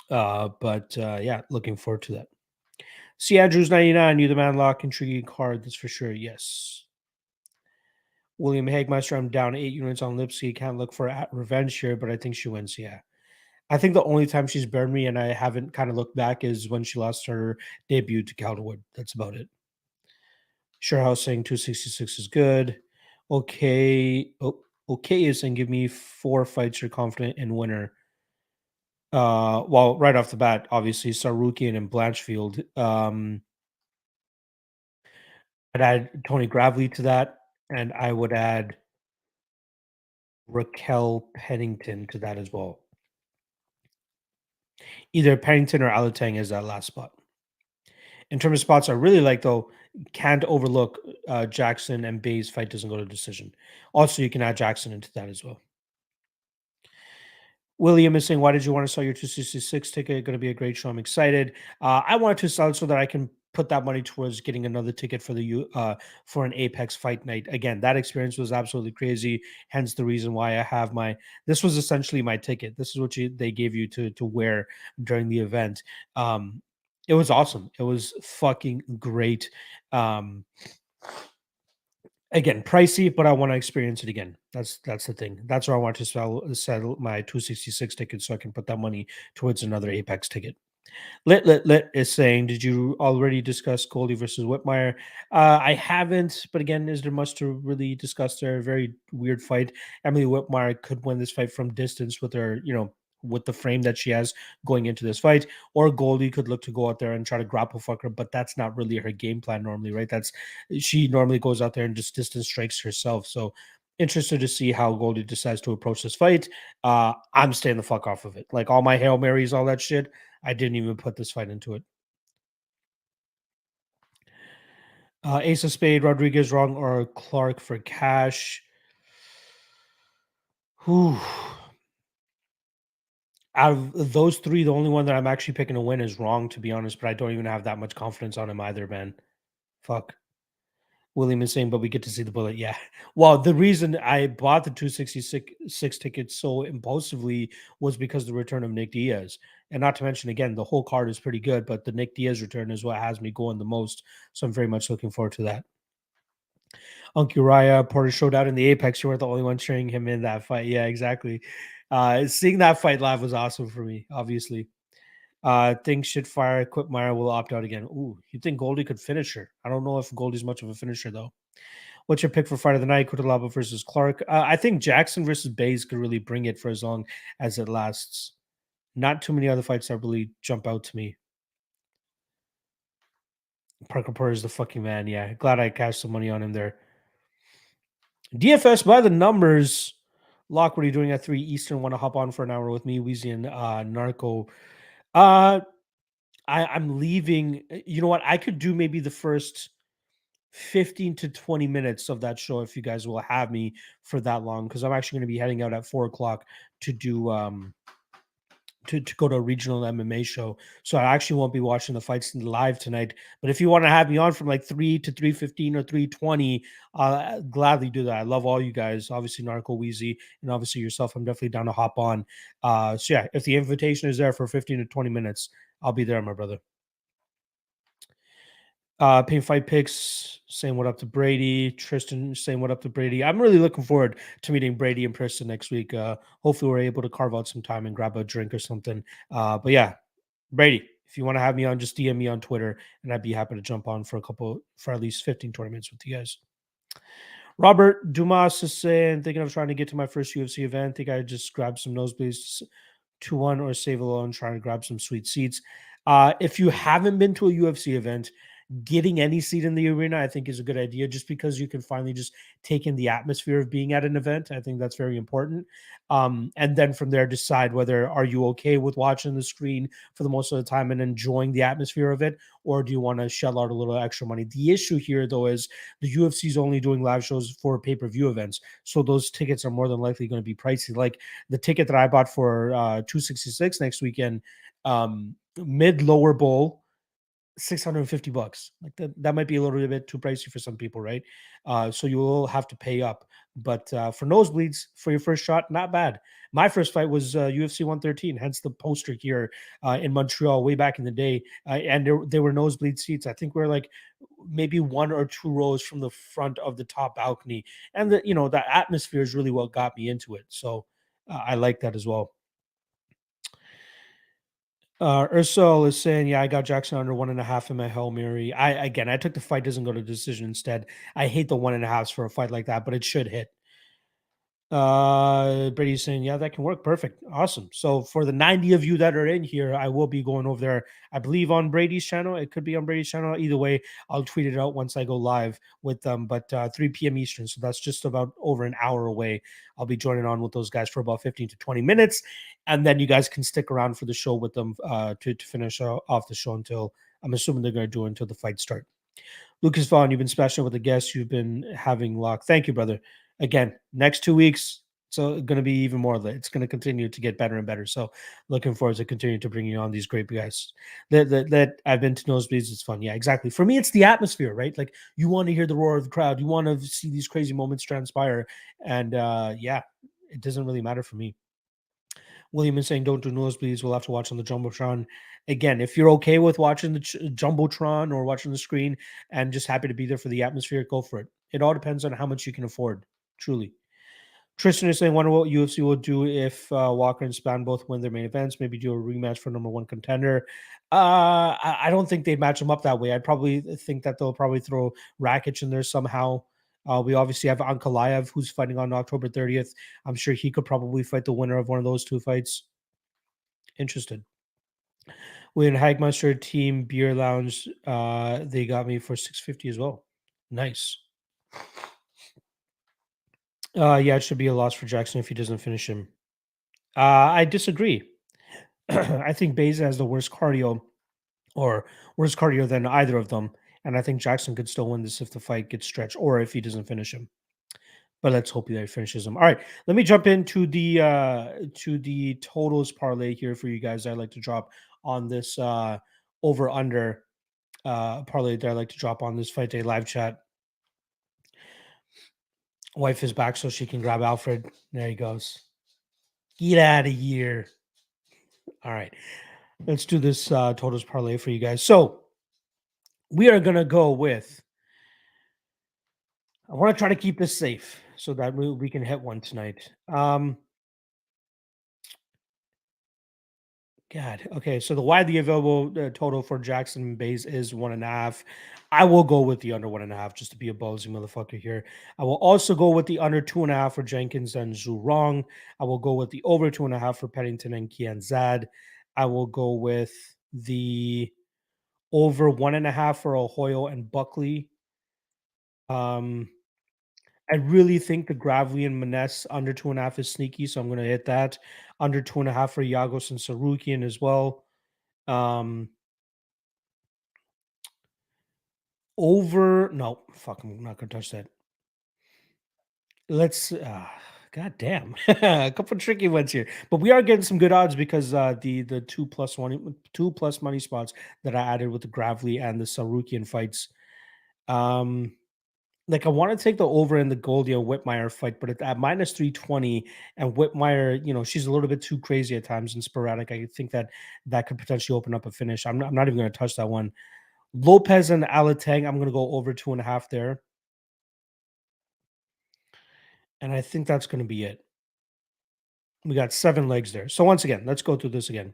[SPEAKER 1] But yeah, looking forward to that. See Andrews 99, you the man lock, intriguing card, that's for sure. Yes. William Hagmeister, I'm down 8 units on Lipsky. Can't look for revenge here, but I think she wins. Yeah. I think the only time she's burned me and I haven't kind of looked back is when she lost her debut to Calderwood. That's about it. Sure saying 266 is good. Okay. Oh, okay is saying give me 4 fights you're confident in winner. Well, right off the bat, obviously Sarukian and Blanchfield. I'd add Tony Gravely to that, and I would add Raquel Pennington to that as well. Either Pennington or Alatang is that last spot. In terms of spots I really like, though, can't overlook Jackson and Bay's fight doesn't go to decision. Also, you can add Jackson into that as well. William is saying, why did you want to sell your 266 ticket? Going to be a great show. I'm excited. I wanted to sell it so that I can put that money towards getting another ticket for for an Apex fight night. Again, that experience was absolutely crazy. Hence the reason why I have this was essentially my ticket. This is what they gave you to wear during the event. It was awesome. It was fucking great. Um, Again, pricey, but I want to experience it again. That's the thing. That's why I want to settle my 266 tickets so I can put that money towards another Apex ticket. Lit is saying, did you already discuss Goldie versus Whitmire? I haven't, but again, is there much to really discuss there? Very weird fight. Emily Whitmire could win this fight from distance with her, with the frame that she has going into this fight, or Goldie could look to go out there and try to grapple fuck her, but that's not really her game plan normally, right? She normally goes out there and just distance strikes herself. So interested to see how Goldie decides to approach this fight. I'm staying the fuck off of it. Like all my Hail Marys, all that shit. I didn't even put this fight into it. Ace of Spade, Rodriguez wrong, or Clark for cash. Whew. Out of those three, the only one that I'm actually picking to win is wrong, to be honest, but I don't even have that much confidence on him either, man. Fuck. William is saying, but we get to see the bullet. Yeah. Well, the reason I bought the 266 tickets so impulsively was because the return of Nick Diaz. And not to mention, again, the whole card is pretty good, but the Nick Diaz return is what has me going the most. So I'm very much looking forward to that. Uriah Porter showed out in the Apex. You weren't the only one cheering him in that fight. Yeah, exactly. Seeing that fight live was awesome for me, obviously. Think Shitfire Whitmire will opt out again. Ooh, you think Goldie could finish her? I don't know if Goldie's much of a finisher, though. What's your pick for fight of the night? Kutalaba versus Clark. I think Jackson versus Bays could really bring it for as long as it lasts. Not too many other fights that really jump out to me. Parker Porter is the fucking man. Yeah, glad I cashed some money on him there. DFS by the numbers. Lock, what are you doing at 3 Eastern? Want to hop on for an hour with me, Weezy, and Narco? I'm leaving. You know what? I could do maybe the first 15 to 20 minutes of that show if you guys will have me for that long, because I'm actually going to be heading out at 4 o'clock to do to go to a regional MMA show. So I actually won't be watching the fights live tonight. But if you want to have me on from like 3 to 3:15 or 3:20, I'll gladly do that. I love all you guys. Obviously, Narco Wheezy, and obviously yourself. I'm definitely down to hop on. So yeah, if the invitation is there for 15 to 20 minutes, I'll be there, my brother. Paint Fight Picks saying what up to Brady. Tristan saying what up to Brady. I'm really looking forward to meeting Brady in person next week. Hopefully, we're able to carve out some time and grab a drink or something. But yeah, Brady, if you want to have me on, just DM me on Twitter, and I'd be happy to jump on for at least 15, 20 minutes with you guys. Robert Dumas is saying, thinking of trying to get to my first UFC event. Think I just grab some nosebleeds 2-1 or save alone, trying to grab some sweet seats. If you haven't been to a UFC event, getting any seat in the arena, I think, is a good idea, just because you can finally just take in the atmosphere of being at an event. I think that's very important. And then from there, decide whether are you okay with watching the screen for the most of the time and enjoying the atmosphere of it, or do you want to shell out a little extra money? The issue here, though, is the UFC is only doing live shows for pay-per-view events, so those tickets are more than likely going to be pricey. Like the ticket that I bought for 266 next weekend, mid lower bowl, $650. Like that might be a little bit too pricey for some people, right? So you will have to pay up. But for nosebleeds for your first shot, not bad. My first fight was UFC 113, hence the poster here in Montreal way back in the day. And there were nosebleed seats. I think we're like maybe 1 or 2 rows from the front of the top balcony. And the atmosphere is really what got me into it. So I like that as well. Ursula is saying, yeah, I got Jackson under 1.5 in my Hail Mary. I took the fight doesn't go to decision instead. I hate the 1.5s for a fight like that, but it should hit. Brady's saying, yeah, that can work. Perfect. Awesome. So for the 90 of you that are in here, I will be going over there, I believe, on Brady's channel. It could be on Brady's channel. Either way, I'll tweet it out once I go live with them. But 3 p.m. Eastern. So that's just about over an hour away. I'll be joining on with those guys for about 15 to 20 minutes. And then you guys can stick around for the show with them to finish off the show until I'm assuming they're going to do it until the fight start. Lucas Vaughn, you've been smashing with the guests you've been having luck. Thank you, brother. Again, next 2 weeks, so going to be even more lit. It's going to continue to get better and better. So looking forward to continuing to bring you on these great guys. That I've been to nosebleeds. It's fun. Yeah, exactly. For me, it's the atmosphere, right? Like you want to hear the roar of the crowd. You want to see these crazy moments transpire. And yeah, it doesn't really matter for me. William is saying, don't do nosebleeds. We'll have to watch on the Jumbotron. Again, if you're okay with watching the Jumbotron or watching the screen and just happy to be there for the atmosphere, go for it. It all depends on how much you can afford, truly. Tristan is saying, wonder what UFC will do if Walker and Spann both win their main events. Maybe do a rematch for number one contender. I don't think they'd match them up that way. I'd probably think that they'll probably throw Rakic in there somehow. We obviously have Ankalaev, who's fighting on October 30th. I'm sure he could probably fight the winner of one of those two fights. Interested. When Hagmeister Team Beer Lounge, they got me for 650 as well. Nice. Yeah, it should be a loss for Jackson if he doesn't finish him. I disagree. I think Beza has the worst cardio, or worse cardio than either of them. And I think Jackson could still win this if the fight gets stretched or if he doesn't finish him. But let's hope that he finishes him. All right, let me jump into the totals parlay here for you guys. I like to drop on this over under parlay that I like to drop on this fight day live chat. Wife is back so she can grab Alfred. There he goes. Get out of here. All right, let's do this totals parlay for you guys. So we are gonna go with. I want to try to keep this safe so that we can hit one tonight. God. Okay. So the widely available total for Jackson Bays is 1.5. I will go with the under 1.5 just to be a ballsy motherfucker here. I will also go with the under 2.5 for Jenkins and Zurong. I will go with the over 2.5 for Pennington and Kanzad. I will go with the over 1.5 for Ahoyo and Buckley. I really think the Gravely and Maness under 2.5 is sneaky, so I'm going to hit that. Under 2.5 for Yagos and Sarukian as well. Um, Over. No, fuck, I'm not gonna touch that. Let's. God damn, a couple tricky ones here, but we are getting some good odds because the 2+1 2+ money spots that I added with the Gravely and the Sarukian fights. Um, like I want to take the over in the Goldie or Whitmire fight, but at -320, and Whitmire, she's a little bit too crazy at times and sporadic. I think that could potentially open up a finish. I'm not even going to touch that one. Lopez and Alateng, I'm going to go over 2.5 there, and I think that's going to be it. We got 7 legs there. So once again, let's go through this again.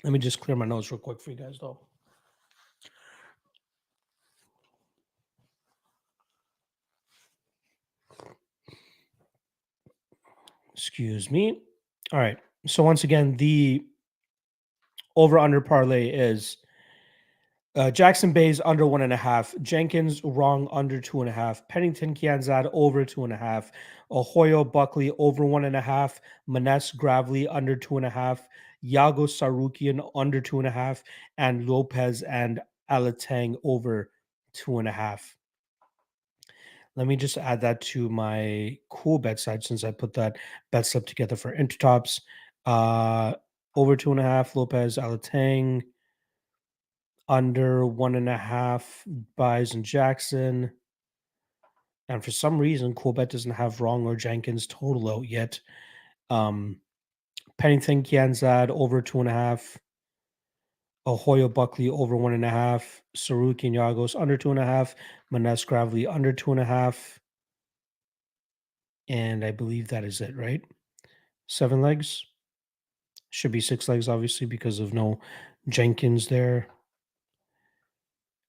[SPEAKER 1] Let me just clear my nose real quick for you guys, though. Excuse me. All right. So once again, the over under parlay is Jackson Bay's under 1.5, Jenkins wrong under 2.5, Pennington Kanzad over 2.5, Ahoyo Buckley over 1.5, Manes Gravely under 2.5, Yago Sarukian under 2.5, and Lopez and Alatang over 2.5. Let me just add that to my cool bet side since I put that bet slip together for Intertops. Uh, over 2.5, Lopez Alatang under 1.5, buys and Jackson. And for some reason, Coolbet doesn't have Wrong or Jenkins total out yet. Pennington Kianzad over 2.5. Ahoyo Buckley over 1.5. Saruki and Yagos under 2.5. Manes Gravely under 2.5. And I believe that is it, right? 7 legs. Should be 6 legs, obviously, because of no Jenkins there.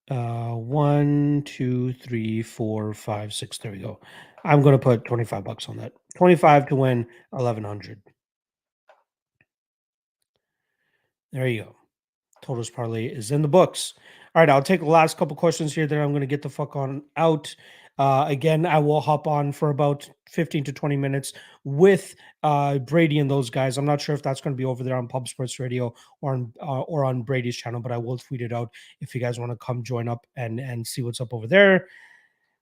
[SPEAKER 1] 1, 2, 3, 4, 5, 6. There we go. I'm gonna put $25 on that. 25 to win 1,100. There you go. Totals parlay is in the books. All right, I'll take the last couple questions here. Then I'm gonna get the fuck on out. Again, I will hop on for about 15 to 20 minutes with Brady and those guys. I'm not sure if that's going to be over there on Pub Sports Radio or on Brady's channel, but I will tweet it out if you guys want to come join up and see what's up over there.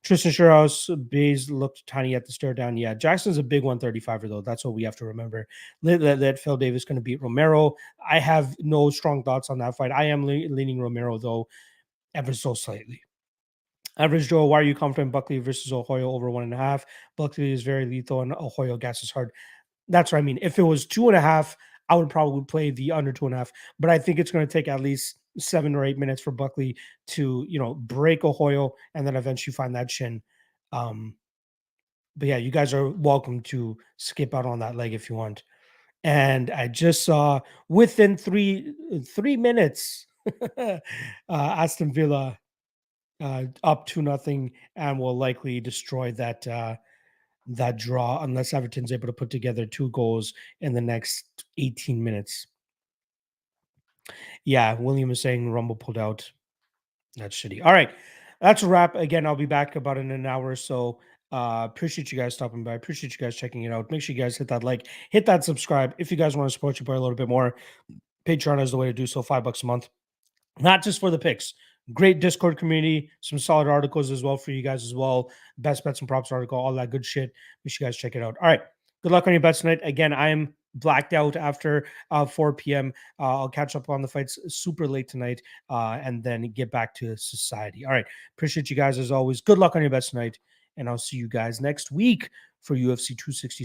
[SPEAKER 1] Tristan Sherhouse, Bays looked tiny at the stare down. Yeah, Jackson's a big 135er, though. That's what we have to remember. That Phil Davis going to beat Romero. I have no strong thoughts on that fight. I am leaning Romero, though, ever so slightly. Average Joe, why are you confident Buckley versus Ahoyo over 1.5? Buckley is very lethal and Ahoyo gasses hard. That's what I mean. If it was 2.5, I would probably play the under 2.5. But I think it's going to take at least 7 or 8 minutes for Buckley to, break Ahoyo and then eventually find that chin. But yeah, you guys are welcome to skip out on that leg if you want. And I just saw within three minutes, Aston Villa up 2-0 and will likely destroy that draw unless Everton's able to put together 2 goals in the next 18 minutes. Yeah, William is saying Rumble pulled out. That's shitty. All right. That's a wrap. Again, I'll be back about in an hour or so. Appreciate you guys stopping by. Appreciate you guys checking it out. Make sure you guys hit that like, hit that subscribe. If you guys want to support your boy a little bit more, Patreon is the way to do so. $5 a month. Not just for the picks. Great Discord community, some solid articles as well for you guys as well. Best bets and props article, all that good shit. Make sure you guys check it out. All right. Good luck on your bets tonight. Again, I am blacked out after 4 p.m. I'll catch up on the fights super late tonight and then get back to society. All right. Appreciate you guys as always. Good luck on your bets tonight. And I'll see you guys next week for UFC 260.